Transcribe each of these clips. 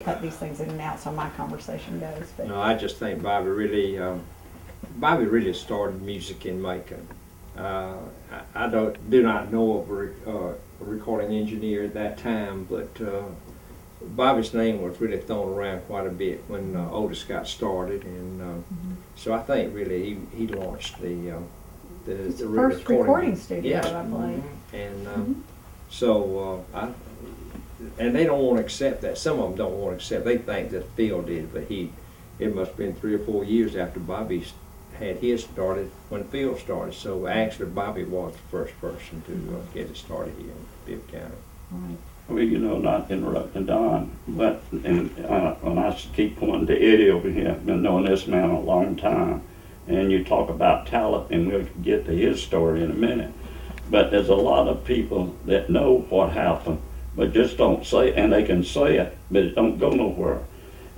cut these things in and out so my conversation goes. But No, I just think Bobbie really started music in Macon. I do not know of a recording engineer at that time, but Bobbie's name was really thrown around quite a bit when Otis got started, and so I think really he launched the first recording studio, yeah. I believe. And so and they don't want to accept that. Some of them don't want to accept. They think that Phil did, but it must have been 3 or 4 years after Bobbie had his started when Phil started. So actually Bobbie was the first person to get it started here in Bibb County. Right. Well, you know, not interrupting Don, but when I keep pointing to Eddie over here, I've been knowing this man a long time, and you talk about talent, and we'll get to his story in a minute. But there's a lot of people that know what happened, but just don't say it, and they can say it, but it don't go nowhere.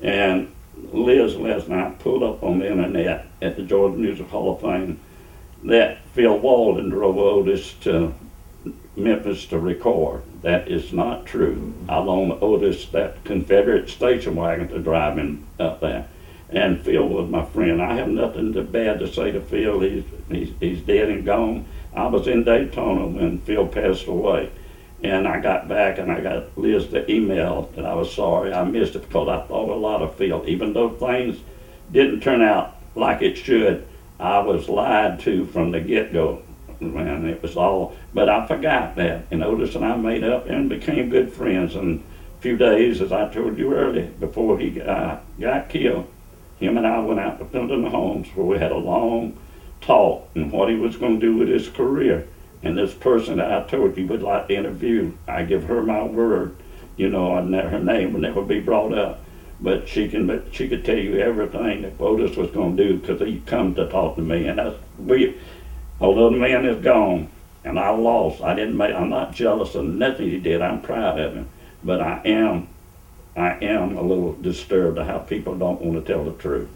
And Liz and I pulled up on the internet at the Georgia Music Hall of Fame that Phil Walden drove Otis to Memphis to record. That is not true. I loaned Otis that Confederate station wagon to drive him up there. And Phil was my friend. I have nothing bad to say to Phil. He's dead and gone. I was in Daytona when Phil passed away. And I got back and I got Liz the email that I was sorry I missed it because I thought a lot of Phil. Even though things didn't turn out like it should, I was lied to from the get-go. Man, it was all, but I forgot that. And Otis and I made up and became good friends. And a few days, as I told you earlier, before he got killed, him and I went out to Pendleton Homes where we had a long talk and what he was going to do with his career. And this person that I told you would like to interview, I give her my word, you know, her name would never be brought up, but she could tell you everything that Otis was going to do because he come to talk to me. And although the man is gone and I lost, I'm not jealous of nothing he did. I'm proud of him, but I am a little disturbed at how people don't want to tell the truth.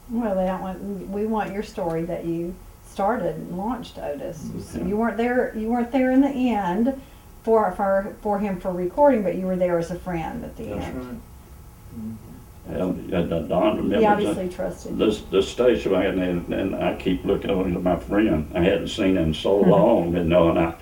Well, they don't want. We want your story that you started and launched Otis. So you weren't there. You weren't there in the end for him for recording, but you were there as a friend at the That's end. right. Don remembers He obviously trusted you. the station wagon, and I keep looking over to my friend. I hadn't seen him in so long, you know, and